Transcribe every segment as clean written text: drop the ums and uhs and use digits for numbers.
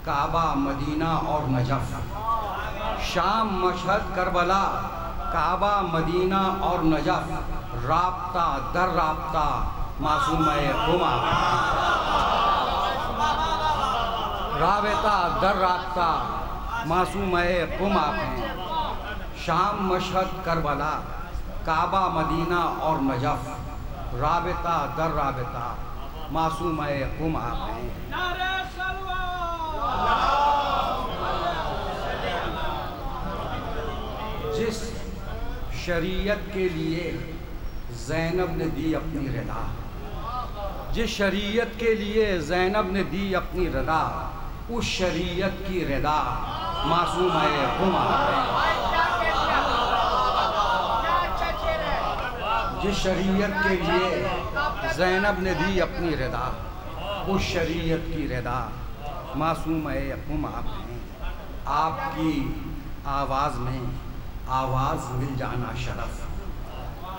کعبہ مدینہ اور نجف، شام مشہد کربلا، کعبہ مدینہ اور نجف، رابطہ در رابطہ معصومہ قم آپ ہیں، رابطہ در رابطہ معصومہ قم آپ ہیں، شام مشہد کربلا، کعبہ مدینہ اور نجف، رابطہ در رابطہ معصومہ قم آپ ہیں۔ جس شریعت کے لیے زینب نے دی اپنی رضا، جس شریعت کے لیے زینب نے دی اپنی رضا، اس شریعت کی رضا معصومہ قم آپ ہیں۔ جس شریعت کے لیے زینب نے دی اپنی رضا، اس شریعت کی رضا معصومہ قم آپ ہیں۔ آپ کی آواز میں آواز مل جانا شرف،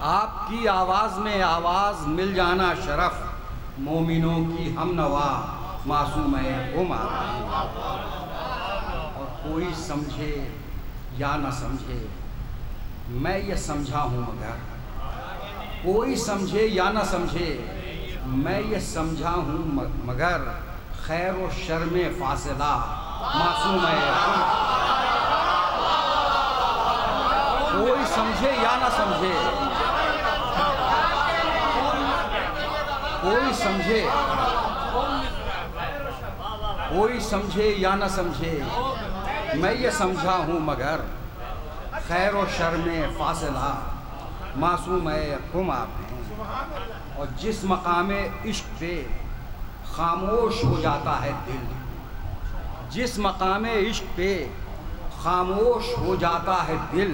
آپ کی آواز میں آواز مل جانا شرف، مومنوں کی ہم نوا معصومہ قم آپ ہیں۔ اور کوئی سمجھے یا نہ سمجھے، میں یہ سمجھا ہوں مگر، کوئی سمجھے یا نہ سمجھے، میں یہ سمجھا ہوں مگر، خیر و شر میں فاصلہ معصومہ قم۔ کوئی سمجھے یا نہ سمجھے، کوئی سمجھے، کوئی سمجھے یا نہ سمجھے، میں یہ سمجھا ہوں مگر، خیر و شر میں فاصلہ معصومہ قم آپ ہیں۔ اور جس مقام عشق پہ خاموش ہو جاتا ہے دل، جس مقام عشق پہ خاموش ہو جاتا ہے دل،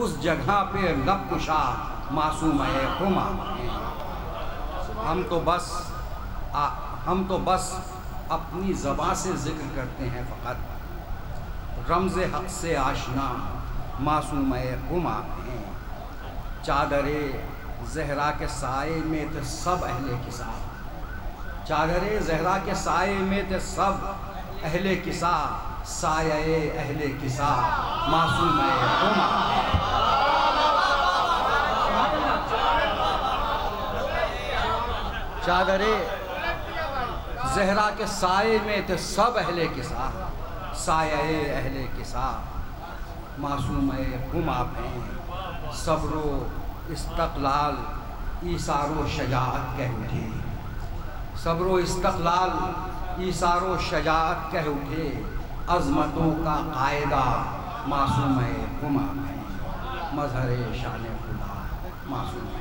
اس جگہ پہ لب کشا معصومہ قم آپ ہیں۔ ہم تو بس اپنی زبان سے ذکر کرتے ہیں فقط، رمز حق سے آشنا معصومہ قم آپ ہیں۔ چادر زہرا کے سائے میں تھے سب اہل قصہ، چادر زہرا کے سائے میں تھے سب اہل قصہ، سایہ اہل قصہ معصومہ قم آپ ہیں۔ چادر زہرا کے سائے میں تھے سب اہل قصہ، سایہ اہل قصہ معصومہ قم آپ ہیں۔ صبر و استقلال ایثار و شجاعت کہہ اٹھے، صبر و استقلال ایثار و شجاعت کہہ اٹھے، عظمتوں کا قاعدہ معصومہ قم آپ ہیں، مظہر شان خدا معصومہ قم۔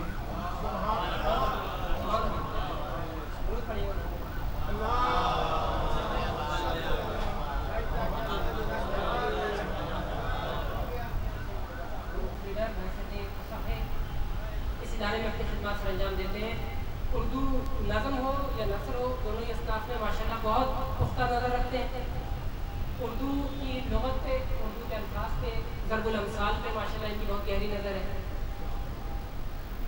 ادارے میں اپنی خدمات سر انجام دیتے ہیں۔ اردو نظم ہو یا نثر ہو، دونوں ہی اصناف میں ماشاءاللہ بہت پختہ نظر رکھتے ہیں۔ اردو کی لغت پہ، اردو کے الفاظ پہ، ضرب الامثال پہ ماشاءاللہ ان کی بہت گہری نظر ہے۔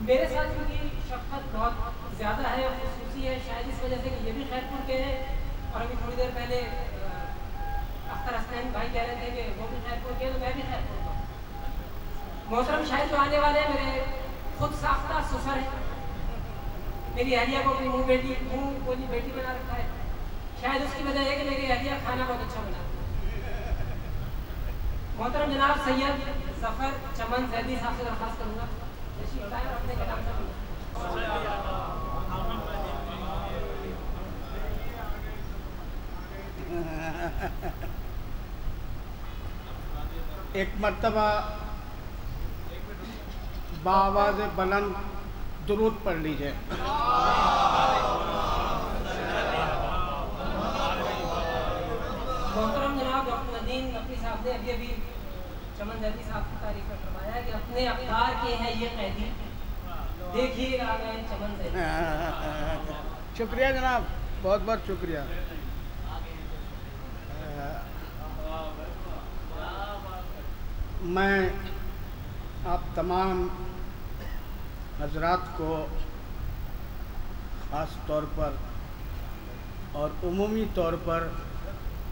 میرے ساتھ ان کی شفقت بہت زیادہ ہے، خصوصی ہے، شاید اس وجہ سے کہ یہ بھی خیرپور کے ہیں، اور ابھی تھوڑی دیر پہلے اختر حسنین بھائی کہہ رہے تھے کہ وہ بھی خیرپور کے ہیں، تو میں بھی خیرپور کا ہوں۔ محترم شاہد جو آنے والے ہیں میرے خود ساختہ سسر ہے، میری اہلیہ کو منہ بولی بیٹی بنا رکھا ہے، شاید اس کی وجہ یہ کہ میری اہلیہ کھانا بہت اچھا بناتی ہے۔ محترم جناب سید ظفر چمن زیدی صاحب سے درخواست کروں گا تشریف لائیں اور اپنے کلام سے ایک مرتبہ بآواز بلند درود پڑھ لیجئے۔ محترم جناب ڈاکٹر ندیم نقوی صاحب نے ابھی چمن زیدی صاحب کی تعریف میں فرمایا ہے کہ اپنے اقدار کے ہیں یہ قیدی، دیکھیے آ گئے چمن زیدی۔ شکریہ جناب، بہت بہت شکریہ۔ میں آپ تمام حضرات کو خاص طور پر اور عمومی طور پر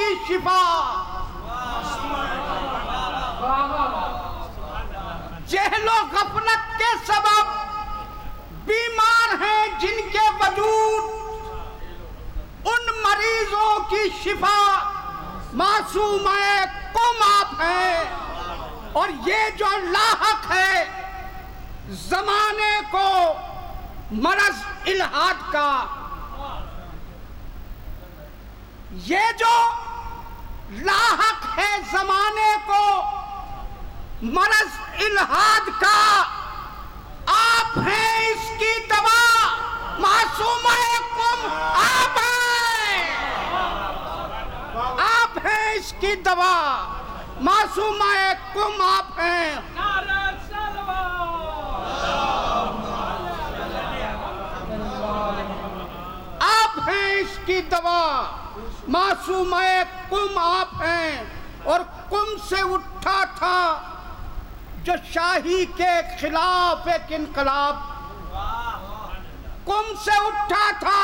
کی شفا، جہل و غفلت کے سبب بیمار ہیں جن کے وجود، ان مریضوں کی شفا معصومہ کم آپ ہیں۔ اور یہ جو لاحق ہے زمانے کو مرض الحاد کا، یہ جو لاحق ہے زمانے کو مرض الحاد کا، آپ ہیں اس کی دوا، معصومہ کم آپ ہیں، آپ ہیں اس کی دوا، معصومہ کم آپ ہیں۔ آپ ہیں اس کی دوا، معصومہ کم آپ ہیں۔ اور کم سے اٹھا تھا جو شاہی کے خلاف ایک انقلاب، کم سے اٹھا تھا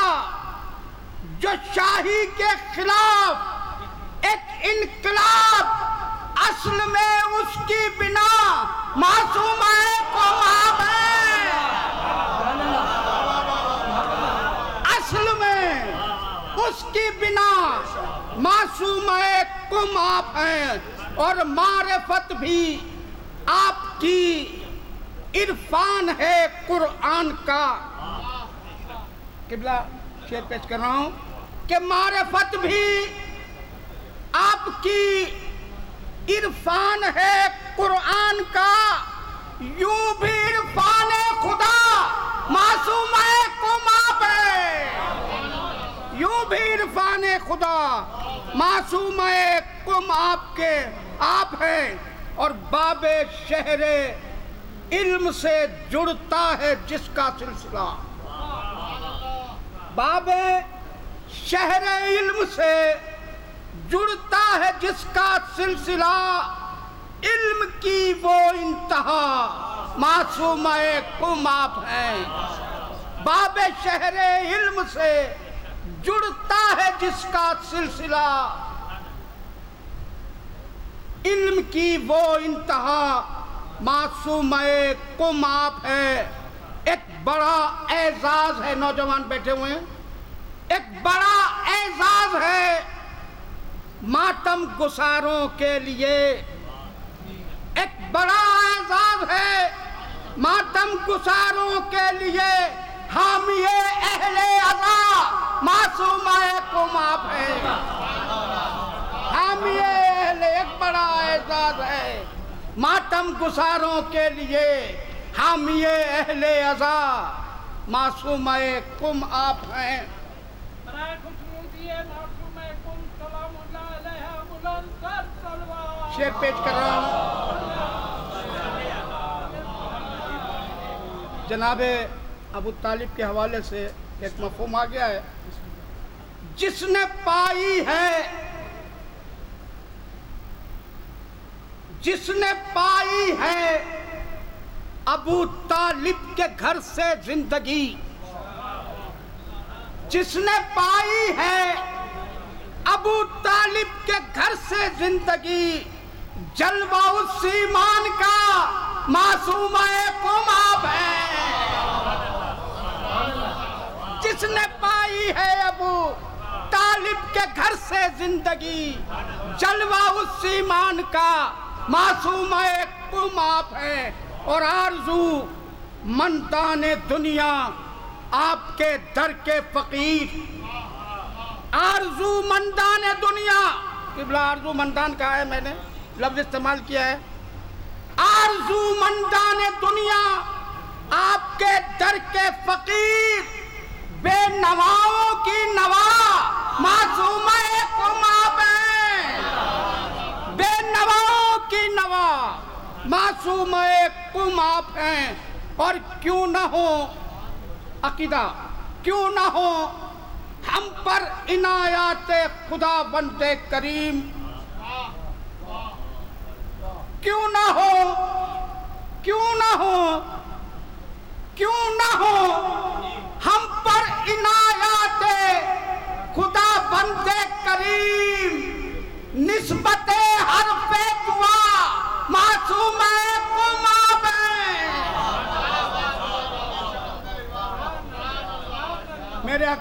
جو شاہی کے خلاف ایک انقلاب، اصل میں اس کی بنا معصومہ کم آپ ہے، اصل میں اس کی بنا معصومہ کم آپ ہیں۔ اور معرفت بھی آپ کی عرفان ہے قرآن کا۔ قبلہ شعر پیش کر رہا ہوں کہ معرفت بھی آپ کی عرفان ہے قرآن کا، یوں بھی عرفان خدا معصومہ کم آپ ہے، یوں بھی عرفان خدا معصومہ کم آپ ہیں۔ اور باب شہر علم سے جڑتا ہے جس کا سلسلہ، باب شہر علم سے جڑتا ہے جس کا سلسلہ، علم کی وہ انتہا معصومہ کم آپ ہیں۔ باب شہر علم سے جڑتا ہے جس کا سلسلہ، علم کی وہ انتہا معصومہ کم آپ ہے۔ ایک بڑا اعزاز ہے، نوجوان بیٹھے ہوئے ہیں، ایک بڑا اعزاز ہے ماتم گساروں کے لیے، ایک بڑا اعزاز ہے ماتم گساروں کے لیے، حامی اہل عزا معصومہ کم آپ ہے، حامی اہل، ایک بڑا اعزاز ہے ماتم گساروں کے لیے، حامی اہل عزا معصومہ کم آپ ہیں۔ شعر پیش کر رہا ہوں، جناب ابو طالب کے حوالے سے ایک مفہوم آ گیا ہے، جس نے پائی ہے، جس نے پائی ہے ابو طالب کے گھر سے زندگی، جس نے پائی ہے ابو طالب کے گھر سے زندگی، جلوہ اس ایمان کا معصومہ کم آپ ہے، جس نے پائی ہے ابو طالب کے گھر سے زندگی، جلوہ اس ایمان کا معصومہ کم آپ ہے۔ اور آرزو مندان دنیا آپ کے در کے فقیر، آرزو مندان دنیا، قبلہ آرزو مندان کہا ہے، میں نے لفظ استعمال کیا ہے، آرزو مندان دنیا آپ کے در کے فقیر، بے نواؤں کی نوا معصومہ کم آپ ہیں، بے نواؤں کی نوا معصومہ کم آپ ہیں۔ اور کیوں نہ ہو عقیدہ، کیوں نہ ہو ہم پر عنایات خدا بند کریم، کیوں نہ ہو، کیوں نہ ہو، کیوں نہ ہو ہم پر عنایات خدا بند کریم،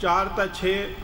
4 ta 6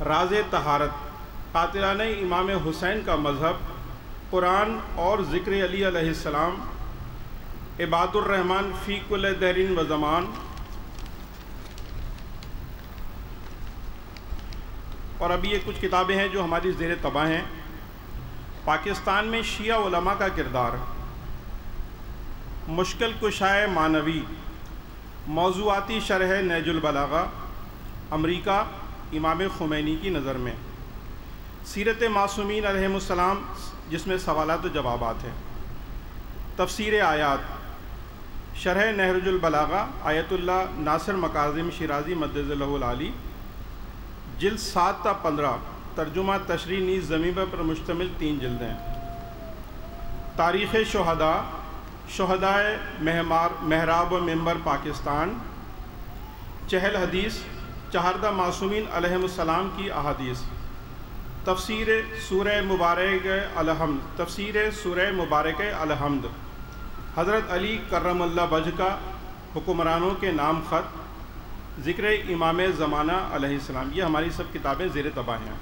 راز طہارت، قاتلانہ امام حسین کا مذہب، قرآن اور ذکر علی علیہ السلام، عباد الرحمن فی کل دہرین و زمان، اور ابھی یہ کچھ کتابیں ہیں جو ہماری زیر طبع ہیں۔ پاکستان میں شیعہ علماء کا کردار، مشکل کشائے معنوی، موضوعاتی شرح نہج البلاغہ، امریکہ امام خمینی کی نظر میں، سیرت معصومین علیہم السلام جس میں سوالات و جوابات ہیں، تفسیر آیات، شرح نہج البلاغہ آیت اللہ ناصر مکاظم شیرازی مدد اللہ العالی، جلد 7 تا 15، ترجمہ تشریح نیز زمین پر مشتمل 3 جلدیں۔ تاریخ شہداء، شہدائے محراب و منبر پاکستان، چہل حدیث، چہاردہ معصومین علیہم السلام کی احادیث، تفسیر سورہ مبارک الحمد، تفسیر سورہ مبارک الحمد، حضرت علی کرم اللہ وجہ کا حکمرانوں کے نام خط، ذکر امام زمانہ علیہ السلام، یہ ہماری سب کتابیں زیر طبع ہیں۔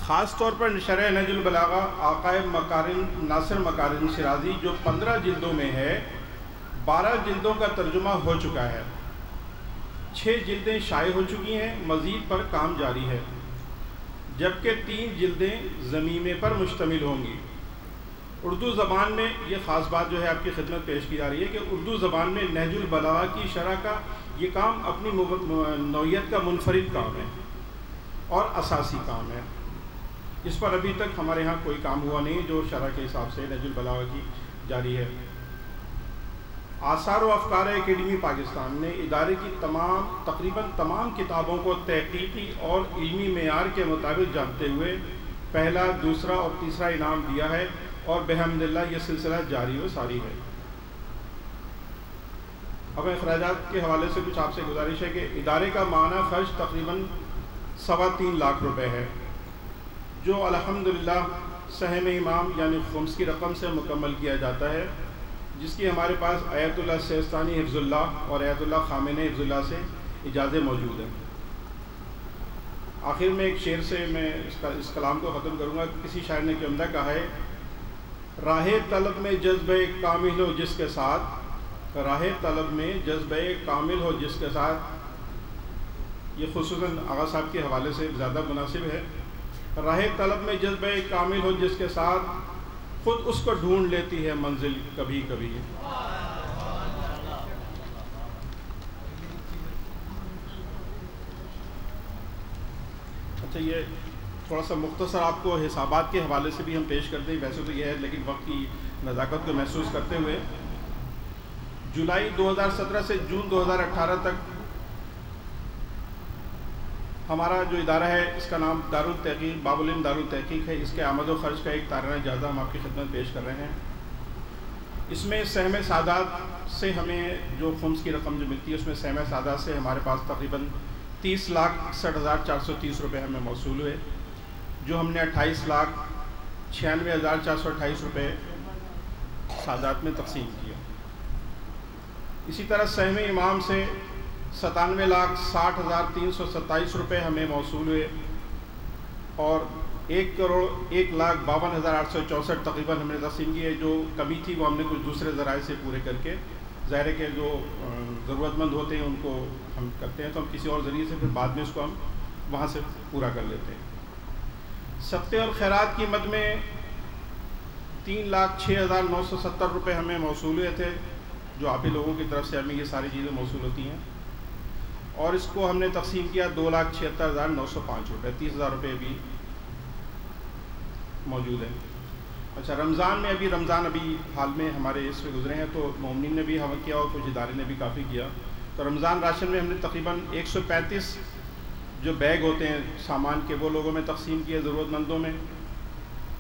خاص طور پر شرح نہج البلاغہ عقائد مکارم ناصر مکارم شیرازی جو 15 جلدوں میں ہے، 12 جلدوں کا ترجمہ ہو چکا ہے، 6 جلدیں شائع ہو چکی ہیں، مزید پر کام جاری ہے، جبکہ 3 جلدیں ضمیمے پر مشتمل ہوں گی۔ اردو زبان میں یہ خاص بات جو ہے آپ کی خدمت پیش کی جا رہی ہے کہ اردو زبان میں نہج البلاغہ کی شرح کا یہ کام اپنی نوعیت کا منفرد کام ہے اور اساسی کام ہے۔ اس پر ابھی تک ہمارے ہاں کوئی کام ہوا نہیں جو شرح کے حساب سے نہج البلاغہ کی جاری ہے۔ آثار و افکار اکیڈمی پاکستان نے ادارے کی تقریباً تمام کتابوں کو تحقیقی اور علمی معیار کے مطابق جانتے ہوئے پہلا، دوسرا اور تیسرا انعام دیا ہے، اور بحمد اللہ یہ سلسلہ جاری و ساری ہے۔ اب اخراجات کے حوالے سے کچھ آپ سے گزارش ہے کہ ادارے کا ماہانہ خرچ تقریباً 3.25 لاکھ روپے ہے، جو الحمدللہ سہم امام یعنی خمس کی رقم سے مکمل کیا جاتا ہے، جس کی ہمارے پاس آیت اللہ سیستانی حفظ اللہ اور آیت اللہ خامنہ حفظ اللہ سے اجازت موجود ہیں۔ آخر میں ایک شعر سے میں اس کلام کو ختم کروں گا۔ کسی شاعر نے عمدہ کہا ہے، راہ طلب میں جذبہ کامل ہو جس کے ساتھ، راہ طلب میں جذبہ کامل ہو جس کے ساتھ، یہ خصوصاً آغا صاحب کے حوالے سے زیادہ مناسب ہے، راہ طلب میں جذبہ کامل ہو جس کے ساتھ، خود اس کو ڈھونڈ لیتی ہے منزل کبھی کبھی۔ اچھا، یہ تھوڑا سا مختصر آپ کو حسابات کے حوالے سے بھی ہم پیش کرتے ہیں، ویسے تو یہ ہے لیکن وقت کی نزاکت کو محسوس کرتے ہوئے جولائی 2017 سے جون 2018 تک ہمارا جو ادارہ ہے اس کا نام دارالتحقیق باب العلم دارالتحقیق ہے، اس کے آمد و خرچ کا ایک تارانہ جائزہ ہم آپ کی خدمت پیش کر رہے ہیں۔ اس میں سہم سعادات سے ہمیں جو خمس کی رقم جو ملتی ہے اس میں سہم سعادات سے ہمارے پاس تقریباً 30,61,430 روپے ہمیں موصول ہوئے، جو ہم نے 28,96,428 روپے سعادات میں تقسیم کیا۔ اسی طرح سہم امام سے 97,60,327 روپے ہمیں موصول ہوئے، اور 1,01,52,864 تقریباً ہم نے تقسیم کی ہے۔ جو کمی تھی وہ ہم نے کچھ دوسرے ذرائع سے پورے کر کے، ظاہر ہے کہ جو ضرورت مند ہوتے ہیں ان کو ہم کرتے ہیں تو ہم کسی اور ذریعے سے پھر بعد میں اس کو ہم وہاں سے پورا کر لیتے ہیں۔ صدقے اور خیرات کی مد میں 3,06,970 روپے ہمیں موصول ہوئے تھے، جو آپ ہی لوگوں کی طرف سے ہمیں یہ ساری چیزیں موصول ہوتی ہیں، اور اس کو ہم نے تقسیم کیا 2,76,905 روپے، 30,000 روپے بھی موجود ہیں۔ اچھا، رمضان میں رمضان ابھی حال میں ہمارے اس سے گزرے ہیں، تو مومنین نے بھی ہم کیا اور کچھ ادارے نے بھی کافی کیا۔ تو رمضان راشن میں ہم نے تقریباً 135 جو بیگ ہوتے ہیں سامان کے وہ لوگوں میں تقسیم کیے ضرورت مندوں میں۔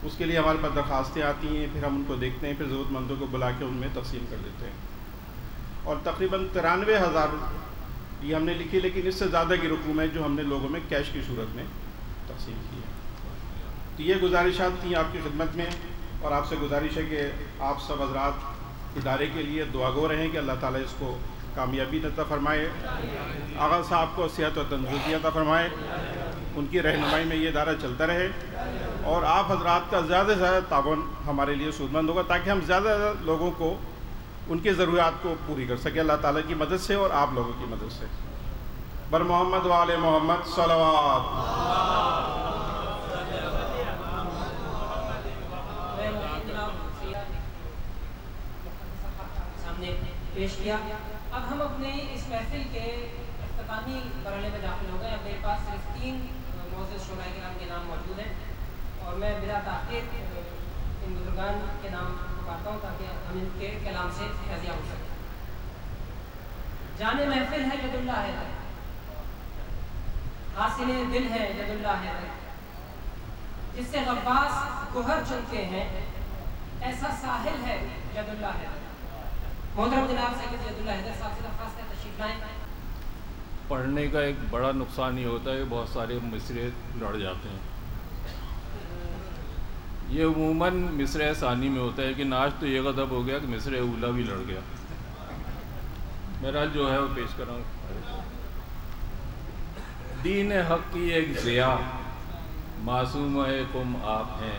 اس کے لیے ہمارے پاس درخواستیں آتی ہیں، پھر ہم ان کو دیکھتے ہیں، پھر ضرورت مندوں کو بلا کے ان میں تقسیم کر دیتے ہیں۔ اور تقریباً 93,000 یہ ہم نے لکھی، لیکن اس سے زیادہ کی رقوم ہے جو ہم نے لوگوں میں کیش کی صورت میں تقسیم کی ہے۔ تو یہ گزارشات تھیں آپ کی خدمت میں، اور آپ سے گزارش ہے کہ آپ سب حضرات ادارے کے لیے دعا گو رہیں کہ اللہ تعالیٰ اس کو کامیابی عطا فرمائے، آغا صاحب کو صحت و تندرستی عطا فرمائے، ان کی رہنمائی میں یہ ادارہ چلتا رہے، اور آپ حضرات کا زیادہ سے زیادہ تعاون ہمارے لیے سودمند ہوگا تاکہ ہم زیادہ سے زیادہ لوگوں کو ان کی ضروریات کو پوری کر سکیں اللہ تعالیٰ کی مدد سے اور آپ لوگوں کی مدد سے۔ بر محمد و آل محمد صلوات۔ سامنے پیش کیا۔ اب ہم اپنے اس محفل کے اختتامی مرحلے میں داخل ہو گئے۔ اب میرے پاس صرف 3 معزز شعراء کرام کے نام موجود ہیں، اور میں بلا تاخیر ان بزرگان کے نام پکارتا ہوں تاکہ ہم ان کے کلام سے فیضیاب ہو سکیں۔ جان محفل ہے ید اللہ ہے، حاصل دل ہے ید اللہ ہے، جس سے غواص گوہر چنتے ہیں، ایسا ساحل ہے ید اللہ ہے۔ محترم جناب سید ید اللہ حیدر صاحب سے درخواست ہے تشریف لائیں۔ پڑھنے کا ایک بڑا نقصان یہ ہوتا ہے کہ بہت سارے مصرعے لڑ جاتے ہیں۔ یہ عموماً مصرعہ ثانی میں ہوتا ہے کہ آج تو یہ غضب ہو گیا کہ مصرعہ اولا بھی لڑ گیا۔ میرا جو ہے وہ پیش کر رہا ہوں۔ دین حق کی ایک ضیاء معصوم کم آپ ہیں،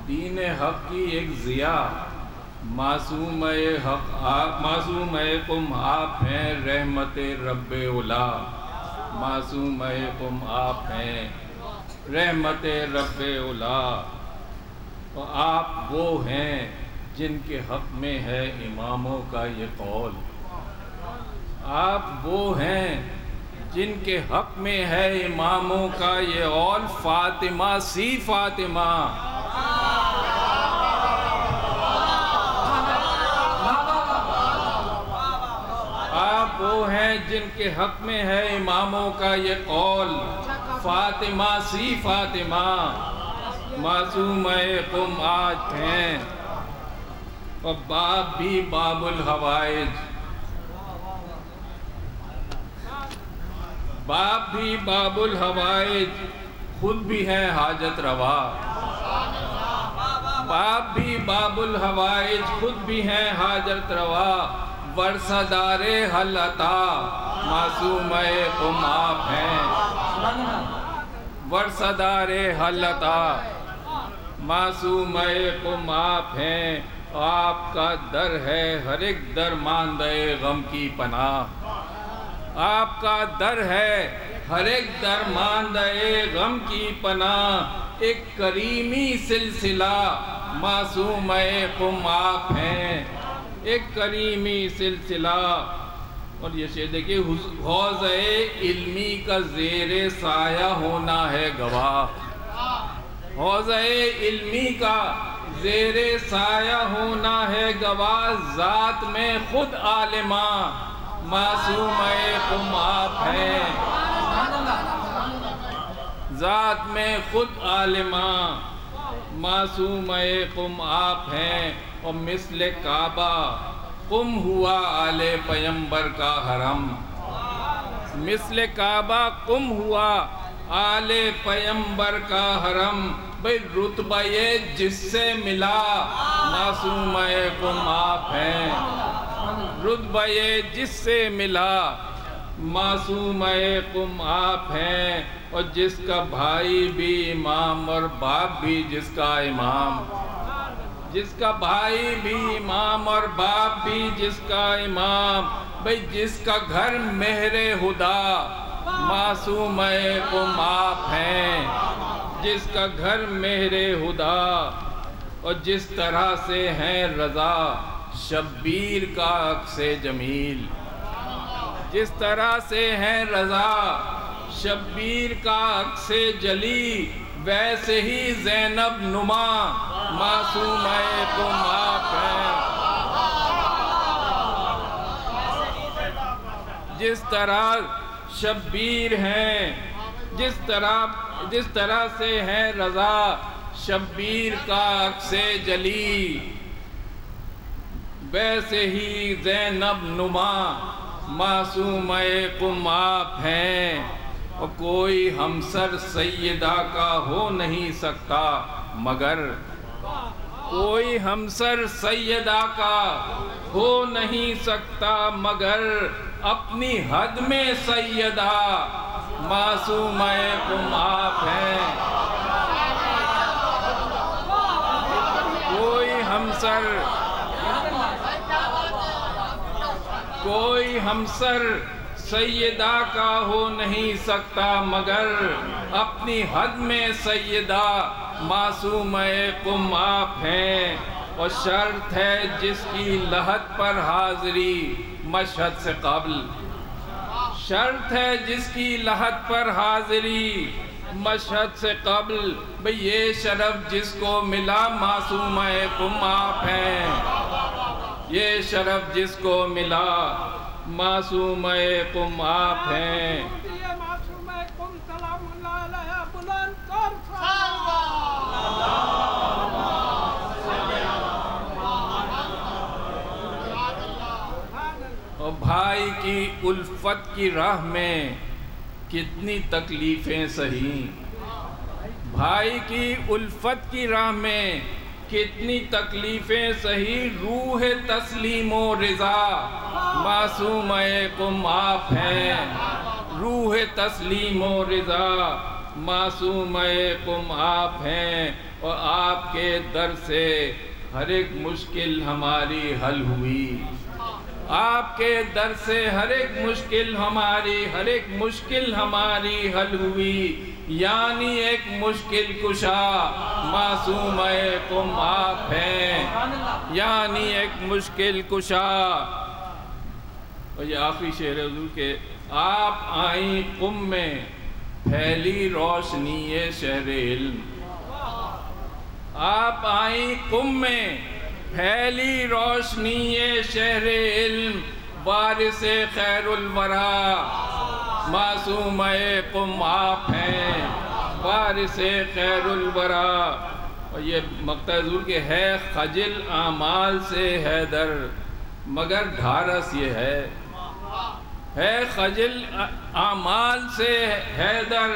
دین حق کی ایک ضیاء معصوم کم آپ ہیں، رحمت رب اولا معصوم کم آپ ہیں، رحمت رب اولا۔ اور آپ وہ ہیں جن کے حق میں ہے اماموں کا یہ قول، آپ وہ ہیں جن کے حق میں ہے اماموں کا یہ قول، فاطمہ سی فاطمہ۔ آپ وہ ہیں جن کے حق میں ہے اماموں کا یہ قول، فاطمہ سی فاطمہ، معصوم قم آج ہیں، اور باب بھی باب الحوائج، باب بھی باب الحوائج، خود بھی ہے حاجت روا، باب بھی باب الحوائج، خود بھی ہے حاجت روا، ورثہ دار حل عطا معصوم قم آپ ہیں، ورثہ دار حل عطا معصوم قم آپ ہیں، آپ کا در ہے ہر ایک در ماندہ غم کی پناہ، آپ کا در ہے ہر ایک در ماندہ غم کی پناہ، ایک کریمی سلسلہ معصوم قم آپ ہیں، ایک کریمی سلسلہ۔ اور یہ شعر دیکھیں، حوض علمی کا زیر سایہ ہونا ہے گواہ، حوض علمی کا زیر سایہ ہونا ہے گواہ، ذات میں خود عالمہ معصوم قم آپ ہیں، ذات میں خود عالمہ معصوم قم آپ ہیں، اور مثل کعبہ قم ہوا آل پیمبر کا حرم، مثل کعبہ قم ہوا آل پیمبر کا حرم، بھئی رتبہ یہ جس سے ملا معصوم قم آپ ہیں، رتبہ یہ جس سے ملا معصوم قم آپ ہیں، اور جس کا بھائی بھی امام اور باپ بھی جس کا امام، جس کا بھائی بھی امام اور باپ بھی جس کا امام، بھئی جس کا گھر مہر خدا معصوم قم آپ ہیں، جس کا گھر مہر خدا، اور جس طرح سے ہیں رضا شبیر کا عکس جمیل، جس طرح سے ہیں رضا شبیر کا عکس جلی، ویسے ہی زینب نما معصوم قم آپ ہیں، جس طرح شبیر ہیں، جس طرح سے ہیں رضا شبیر کا عکس جلی، ویسے ہی زینب نما معصوم قم آپ ہیں، اور کوئی ہمسر سیدہ کا ہو نہیں سکتا مگر کوئی ہمسر سیدہ کا ہو نہیں سکتا مگر اپنی حد میں سیدہ معصومہ قم آپ ہیں۔ کوئی ہمسر سیدہ کا ہو نہیں سکتا مگر اپنی حد میں سیدہ معصومہ قم آپ ہیں۔ اور شرط ہے جس کی لحد پر حاضری مشہد سے قبل، شرط ہے جس کی لحد پر حاضری مشہد سے قبل، بھئی یہ شرف جس کو ملا معصومہ قم آپ ہیں، یہ شرف جس کو ملا معصومہ قم آپ ہیں۔ معصومہ قم سلام اللہ علیہ بلند کر اور بھائی کی الفت کی راہ میں کتنی تکلیفیں سہی، بھائی کی الفت کی راہ میں کتنی تکلیفیں سہی، روح تسلیم و رضا معصومہ قم آپ ہیں، روح تسلیم و رضا معصومہ قم آپ ہیں۔ اور آپ کے در سے ہر ایک مشکل ہماری حل ہوئی، آپ کے در سے ہر ایک مشکل ہماری حل ہوئی، یعنی ایک مشکل کشا معصومہ قم آپ ہیں، یعنی ایک مشکل کشا۔ اور یہ آخری شعر حضور کے، آپ آئیں قم میں پھیلی روشنی شہر علم، آپ آئیں قم میں پھیلی روشنی شہر علم، وارث خیر الورا معصومہ قم آپ ہیں، وارث خیر الورا۔ اور یہ مقطع حضور کے ہے خجل اعمال سے حیدر مگر ڈھارس یہ ہے خجل اعمال سے حیدر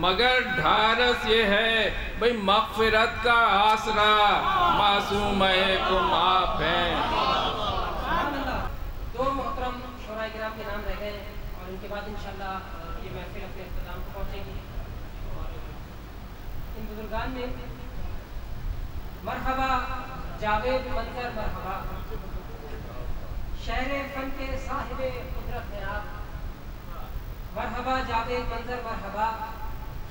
مگر ڈھارس یہ ہے، بھئی مغفرت کا آسرا معصومہ قم آپ ہیں۔ دو محترم شعراء کرام کے نام رہ گئے اور ان کے بعد انشاءاللہ یہ محفل اپنے اختتام کو پہنچے گی۔ ان بزرگان میں مرحبا جاوید منظر، مرحبا شہر فن کے صاحب قدرت ہیں آپ، مرحبا جاوید منظر، مرحبا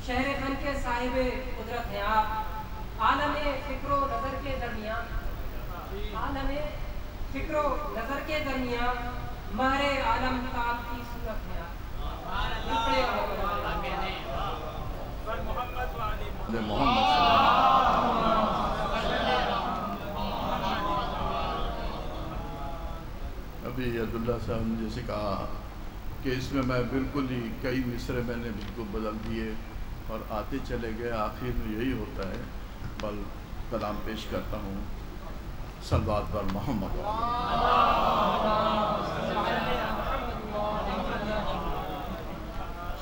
شہر فن کے صاحب قدرت ہیں آپ، عالم فکر و نظر کے درمیان، عالم فکر و نظر کے درمیان مہر عالم تاب کی صورت ہے ابھی عبداللہ صاحب نے جیسے کہا کہ اس میں میں بالکل ہی کئی مصرے میں نے بالکل بدل دیے اور آتے چلے گئے، آخر میں یہی ہوتا ہے، بل کلام پیش کرتا ہوں صلوات پر محمد۔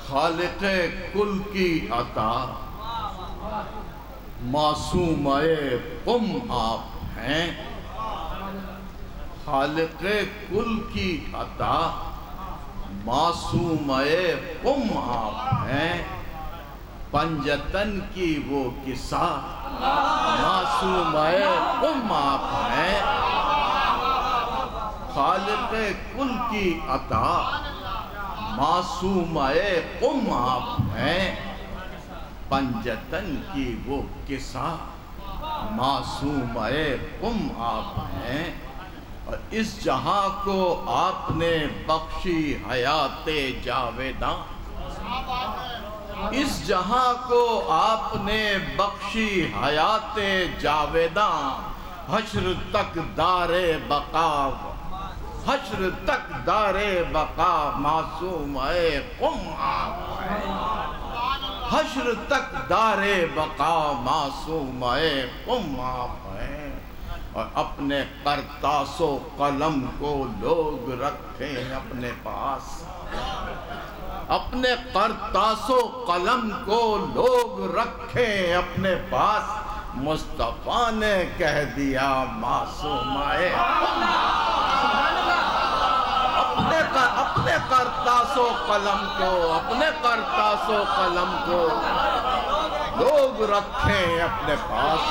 خالق کل کی عطا معصومہ قم آپ ہیں، خالق کل کی عطا معصومہ قم آپ ہیں، پنجتن کی وہ قصہ معصومہ قم آپ ہیں، خالق کل کی عطا معصومہ قم آپ ہیں، پنجتن کی وہ قصہ معصومہ قم آپ ہیں، اور اس جہاں کو آپ نے بخشی حیات جاویداں، اس جہاں کو آپ نے بخشی حیات جاویداں، حشر تک دار بقا، حشر تک دار بقا معصومہ قم آپ ہیں، حشر تک دار بقا معصومہ قم آپ ہیں، اور اپنے قرطاس و قلم کو لوگ رکھیں اپنے پاس، اپنے قرطاس و قلم کو لوگ رکھیں اپنے پاس، مصطفیٰ نے کہہ دیا معصوم اے اپنے کرتاس و قلم کو اپنے کرتاس و قلم کو لوگ رکھیں اپنے پاس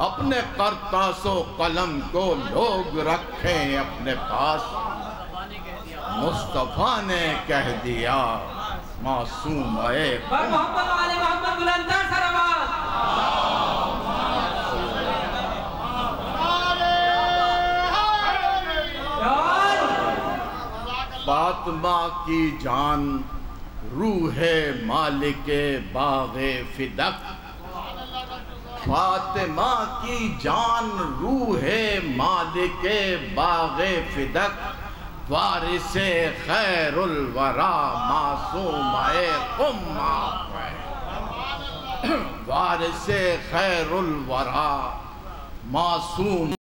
اپنے کرتاس و قلم کو لوگ رکھیں اپنے پاس مصطفیٰ نے کہہ دیا معصوم اے محمد والے محمد بلندر سرآواز فاطمہ کی جان روح مالک باغ فدق فاطمہ کی جان روح مالک باغ فدق وارث خیر الورا معصوم قم آپ ہے وارث خیر الورا معصوم